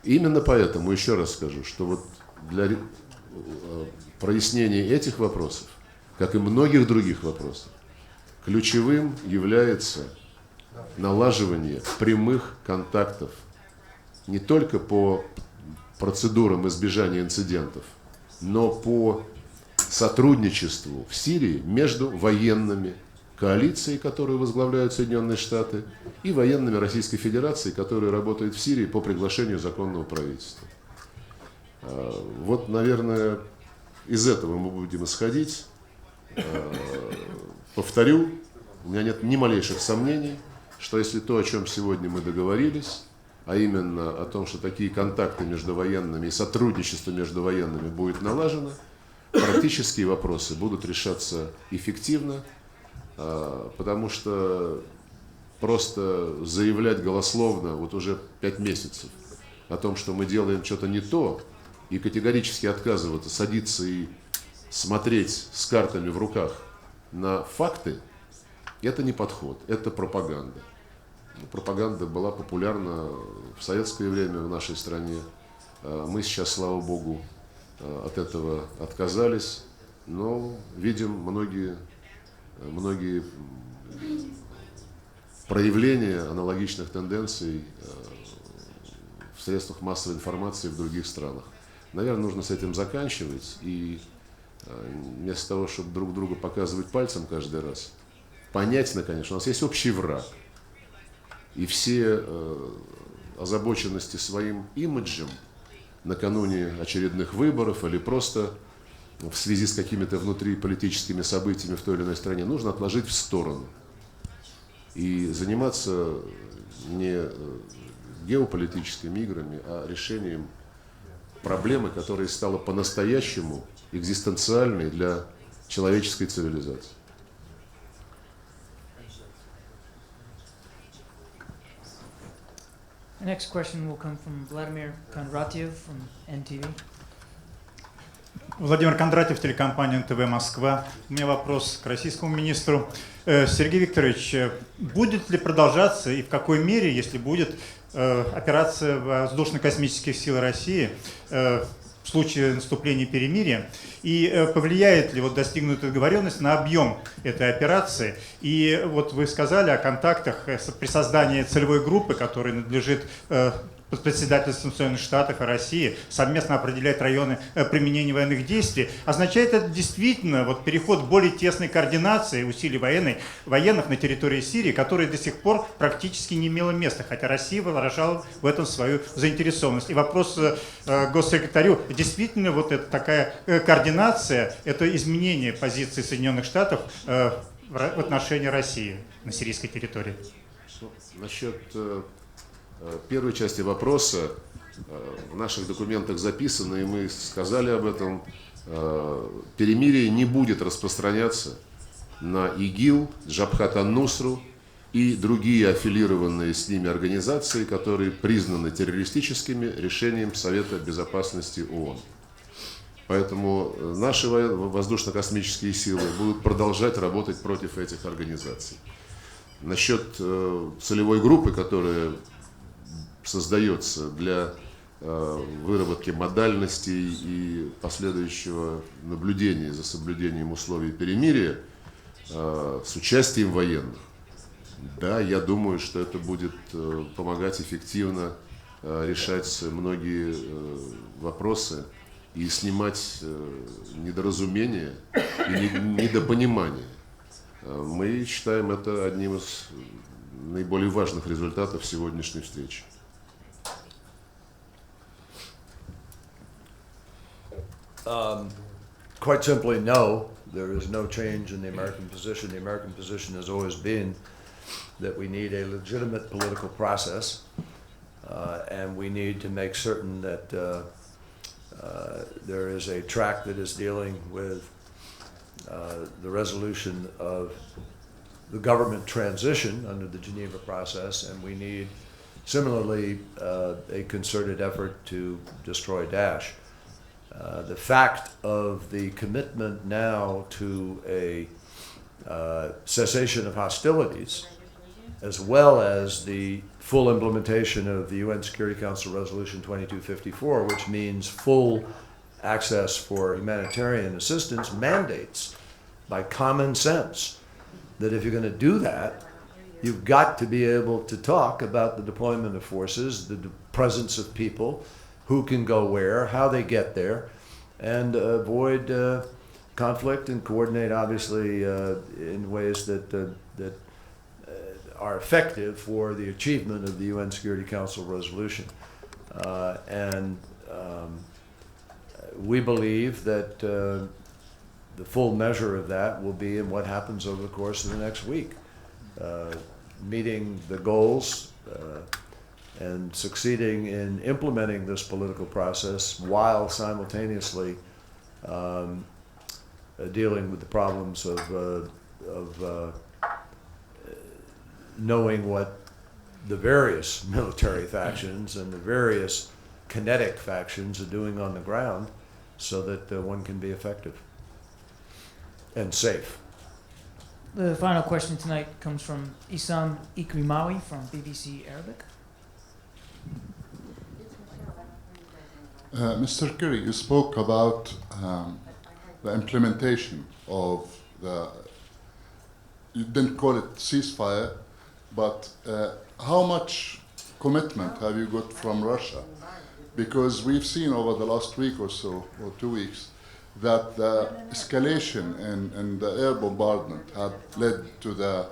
Именно поэтому, еще раз скажу, что вот для прояснения этих вопросов, как и многих других вопросов, ключевым является налаживание прямых контактов не только по процедурам избежания инцидентов, но по сотрудничеству в Сирии между военными коалицией, которую возглавляют Соединенные Штаты, и военными Российской Федерации, которые работают в Сирии по приглашению законного правительства. Вот, наверное, из этого мы будем исходить. Повторю, у меня нет ни малейших сомнений, что если то, о чем сегодня мы договорились, а именно о том, что такие контакты между военными и сотрудничество между военными будет налажено, практические вопросы будут решаться эффективно, потому что просто заявлять голословно вот уже 5 месяцев о том, что мы делаем что-то не то, и категорически отказываться, садиться и смотреть с картами в руках на факты, это не подход, это пропаганда. Пропаганда была популярна в советское время в нашей стране. Мы сейчас, слава богу, от этого отказались, но видим многие проявления аналогичных тенденций в средствах массовой информации в других странах. Наверное, нужно с этим заканчивать, и вместо того, чтобы друг друга показывать пальцем каждый раз, понять, наконец, у нас есть общий враг. И все озабоченности своим имиджем накануне очередных выборов или просто в связи с какими-то внутриполитическими событиями в той или иной стране нужно отложить в сторону. И заниматься не геополитическими играми, а решением проблемы, которая стала по-настоящему экзистенциальной для человеческой цивилизации. The next question will come from Vladimir Kondratiev from NTV. Владимир Кондратьев, телекомпания НТВ Москва. У меня вопрос к российскому министру. Сергей Викторович, будет ли продолжаться и в какой мере, если будет, операция воздушно-космических сил России в случае наступления перемирия, и повлияет ли вот достигнутая договоренность на объем этой операции? И вот вы сказали о контактах при создании целевой группы, которой надлежит под председательством Соединенных Штатов и России совместно определять районы применения военных действий. Означает это действительно вот переход к более тесной координации усилий военных на территории Сирии, которая до сих пор практически не имела места, хотя Россия выражала в этом свою заинтересованность. И вопрос госсекретарю: действительно вот это такая координация, это изменение позиции Соединенных Штатов в отношении России на сирийской территории? Насчет первой части вопроса в наших документах записано, и мы сказали об этом, перемирие не будет распространяться на ИГИЛ, Джабхат ан-Нусру и другие аффилированные с ними организации, которые признаны террористическими решением Совета Безопасности ООН. Поэтому наши воздушно-космические силы будут продолжать работать против этих организаций. Насчет целевой группы, которая создается для выработки модальностей и последующего наблюдения за соблюдением условий перемирия с участием военных. Да, я думаю, что это будет помогать эффективно решать многие вопросы и снимать недоразумения и недопонимания. Мы считаем это одним из наиболее важных результатов сегодняшней встречи. Quite simply, no. There is no change in the American position. The American position has always been that we need a legitimate political process, and we need to make certain that there is a track that is dealing with the resolution of the government transition under the Geneva process, and we need, similarly, a concerted effort to destroy Daesh. The fact of the commitment now to a cessation of hostilities, as well as the full implementation of the UN Security Council Resolution 2254, which means full access for humanitarian assistance, mandates by common sense that if you're going to do that, you've got to be able to talk about the deployment of forces, the presence of people, who can go where, how they get there, and avoid conflict and coordinate, obviously, in ways that are effective for the achievement of the UN Security Council resolution. We believe that the full measure of that will be in what happens over the course of the next week. Meeting the goals and succeeding in implementing this political process while simultaneously dealing with the problems of knowing what the various military factions and the various kinetic factions are doing on the ground so that one can be effective and safe. The final question tonight comes from Issam Ikrimawi from BBC Arabic. Mr. Kerry, you spoke about the implementation of you didn't call it ceasefire, but how much commitment have you got from Russia? Because we've seen over the last week or so, or 2 weeks, that the escalation in the air bombardment had led to the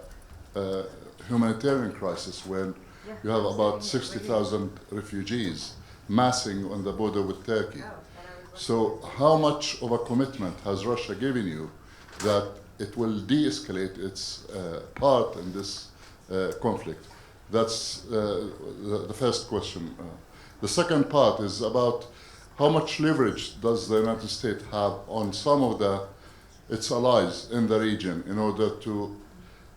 humanitarian crisis when you have about 60,000 refugees massing on the border with Turkey. So how much of a commitment has Russia given you that it will de-escalate its part in this conflict? That's the first question. The second part is about how much leverage does the United States have on some of its allies in the region in order to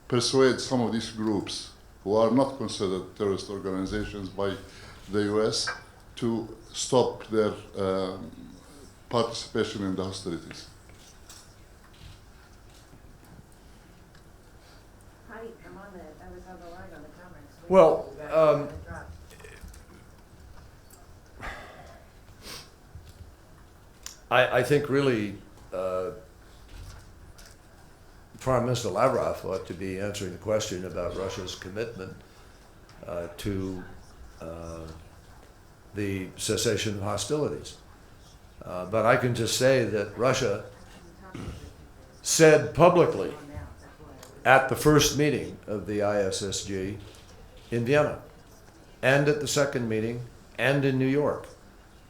persuade some of these groups who are not considered terrorist organizations by the US to stop their participation in the hostilities? Well, I think really Prime Minister Lavrov ought to be answering the question about Russia's commitment to the cessation of hostilities. But I can just say that Russia said publicly at the first meeting of the ISSG in Vienna, and at the second meeting, and in New York,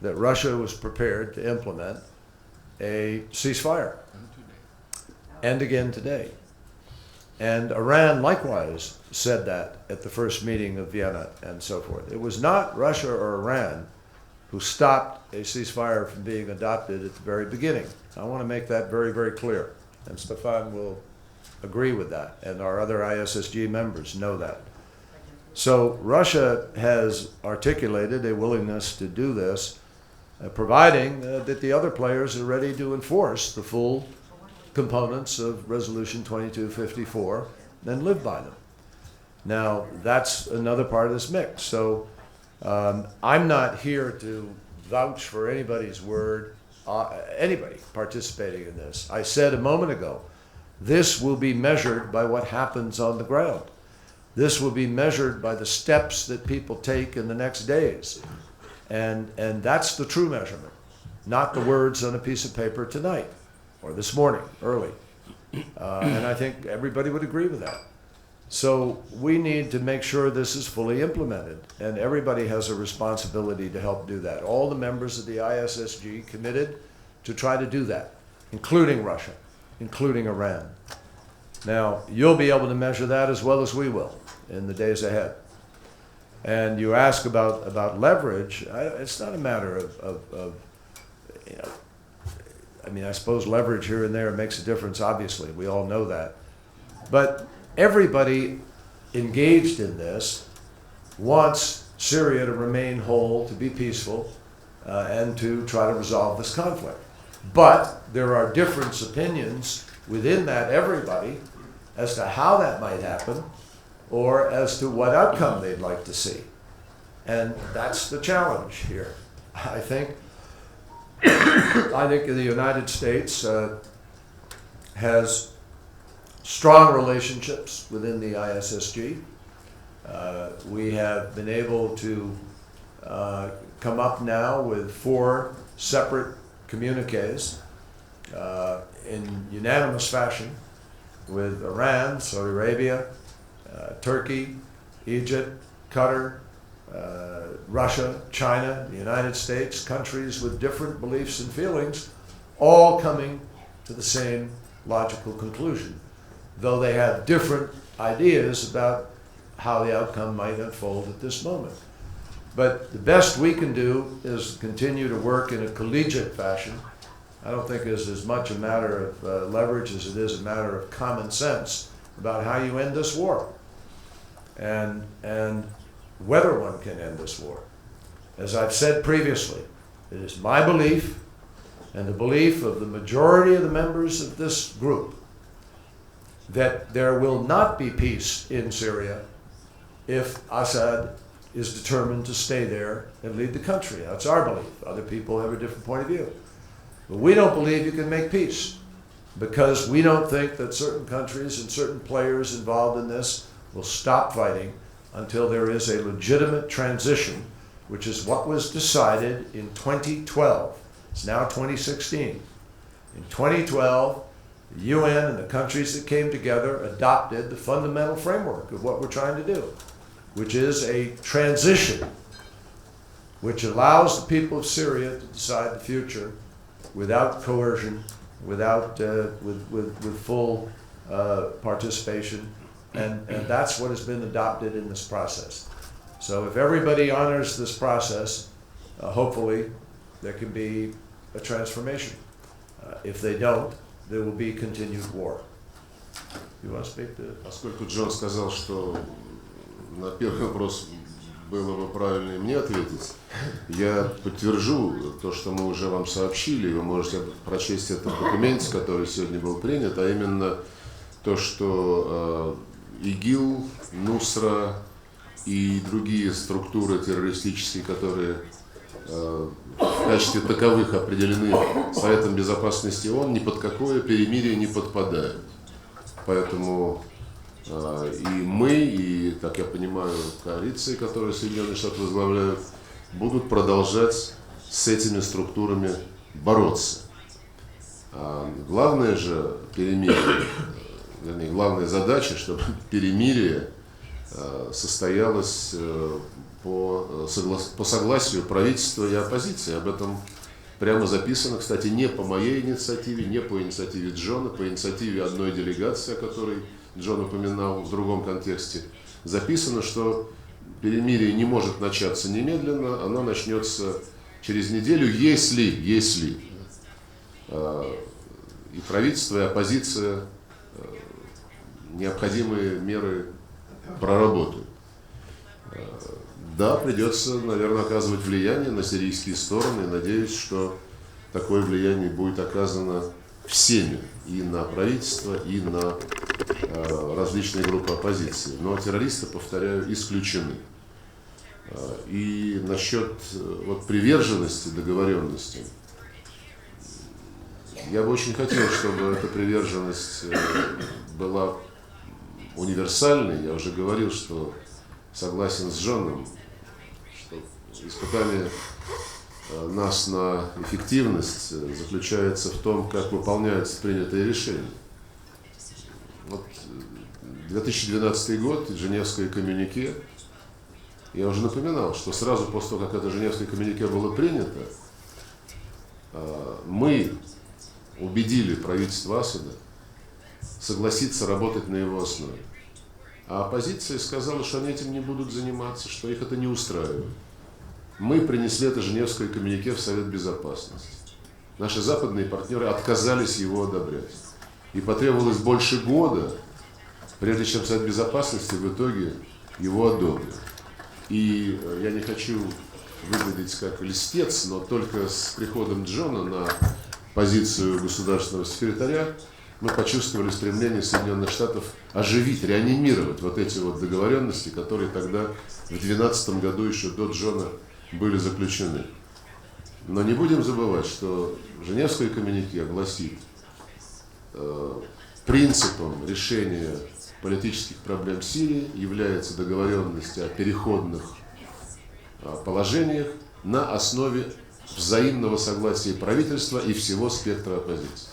that Russia was prepared to implement a ceasefire. And again today. And Iran likewise said that at the first meeting of Vienna and so forth. It was not Russia or Iran who stopped a ceasefire from being adopted at the very beginning. I want to make that very, very clear. And Stefan will agree with that. And our other ISSG members know that. So Russia has articulated a willingness to do this, providing that the other players are ready to enforce the full components of Resolution 2254 and live by them. Now, that's another part of this mix. So I'm not here to vouch for anybody's word, anybody participating in this. I said a moment ago, this will be measured by what happens on the ground. This will be measured by the steps that people take in the next days. And that's the true measurement, not the words on a piece of paper tonight or this morning, early. And I think everybody would agree with that. So we need to make sure this is fully implemented, and everybody has a responsibility to help do that. All the members of the ISSG committed to try to do that, including Russia, including Iran. Now, you'll be able to measure that as well as we will in the days ahead. And you ask about leverage. It's not a matter of you know, I mean, I suppose leverage here and there makes a difference, obviously. We all know that. But everybody engaged in this wants Syria to remain whole, to be peaceful, and to try to resolve this conflict. But there are different opinions within that everybody as to how that might happen or as to what outcome they'd like to see. And that's the challenge here. I think the United States has strong relationships within the ISSG. We have been able to come up now with 4 separate communiques in unanimous fashion with Iran, Saudi Arabia, Turkey, Egypt, Qatar, Russia, China, the United States, countries with different beliefs and feelings, all coming to the same logical conclusion, though they have different ideas about how the outcome might unfold at this moment. But the best we can do is continue to work in a collegiate fashion. I don't think it's as much a matter of leverage as it is a matter of common sense about how you end this war and whether one can end this war. As I've said previously, it is my belief and the belief of the majority of the members of this group that there will not be peace in Syria if Assad is determined to stay there and lead the country. That's our belief. Other people have a different point of view. But we don't believe you can make peace because we don't think that certain countries and certain players involved in this will stop fighting until there is a legitimate transition, which is what was decided in 2012. It's now 2016. In 2012, the UN and the countries that came together adopted the fundamental framework of what we're trying to do, which is a transition which allows the people of Syria to decide the future without coercion, without with full participation, and that's what has been adopted in this process. So if everybody honors this process, hopefully there can be a transformation. If they don't, there will be continued war. You want to speak to? Поскольку Джон сказал, что на первый вопрос было бы правильно мне ответить, я подтвержу то, что мы уже вам сообщили, вы можете прочесть это в документе, который сегодня был принят, а именно то, что ИГИЛ, Нусра и другие структуры террористические, которые в качестве таковых определены Советом Безопасности ООН, ни под какое перемирие не подпадают. Поэтому и мы, и, так я понимаю, коалиции, которые Соединенные Штаты возглавляют, будут продолжать с этими структурами бороться. Главное же перемирие, вернее, главная задача, чтобы перемирие состоялось по согласию правительства и оппозиции. Об этом прямо записано, кстати, не по моей инициативе, не по инициативе Джона, по инициативе одной делегации, о которой Джон упоминал в другом контексте. Записано, что перемирие не может начаться немедленно, оно начнется через неделю, если и правительство, и оппозиция необходимые меры проработают. Да, придется, наверное, оказывать влияние на сирийские стороны. Надеюсь, что такое влияние будет оказано всеми, и на правительство, и на различные группы оппозиции. Но террористы, повторяю, исключены. И насчет приверженности, договоренности, я бы очень хотел, чтобы эта приверженность была универсальной. Я уже говорил, что согласен с Джоном, что испытание нас на эффективность заключается в том, как выполняются принятые решения. 2012 год, Женевское коммюнике, я уже напоминал, что сразу после того, как это Женевское коммюнике было принято, мы убедили правительство Асада согласиться работать на его основе. А оппозиция сказала, что они этим не будут заниматься, что их это не устраивает. Мы принесли это Женевское коммюнике в Совет Безопасности. Наши западные партнеры отказались его одобрять. И потребовалось больше года, прежде чем Совет Безопасности в итоге его одобрил. И я не хочу выглядеть как льстец, но только с приходом Джона на позицию государственного секретаря мы почувствовали стремление Соединенных Штатов оживить, реанимировать вот эти вот договоренности, которые тогда в 2012 году еще до Джона были заключены. Но не будем забывать, что Женевское коммюнике гласит, принципом решения политических проблем Сирии является договоренность о переходных положениях на основе взаимного согласия правительства и всего спектра оппозиции.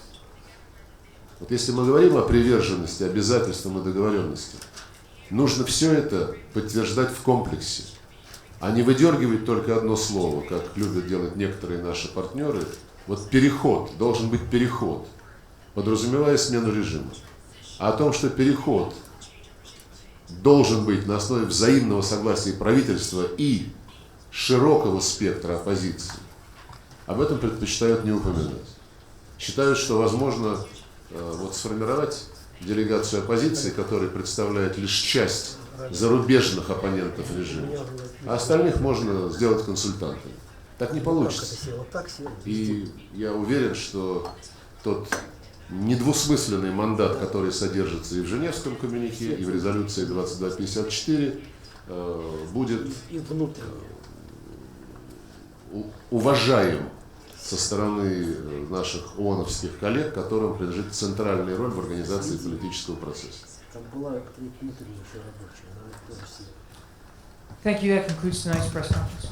Вот если мы говорим о приверженности, обязательствам и договоренности, нужно все это подтверждать в комплексе, а не выдергивать только одно слово, как любят делать некоторые наши партнеры. Вот переход, должен быть переход, подразумевая смену режима. А о том, что переход должен быть на основе взаимного согласия правительства и широкого спектра оппозиции, об этом предпочитают не упоминать. Считают, что возможно вот сформировать делегацию оппозиции, которая представляет лишь часть зарубежных оппонентов режима, а остальных можно сделать консультантами. Так не получится. И я уверен, что тот недвусмысленный мандат, который содержится и в Женевском коммюнике, и в резолюции 2254, будет уважаем со стороны наших ООНовских коллег, которым принадлежит центральная роль в организации политического процесса. Thank you. That concludes tonight's press conference.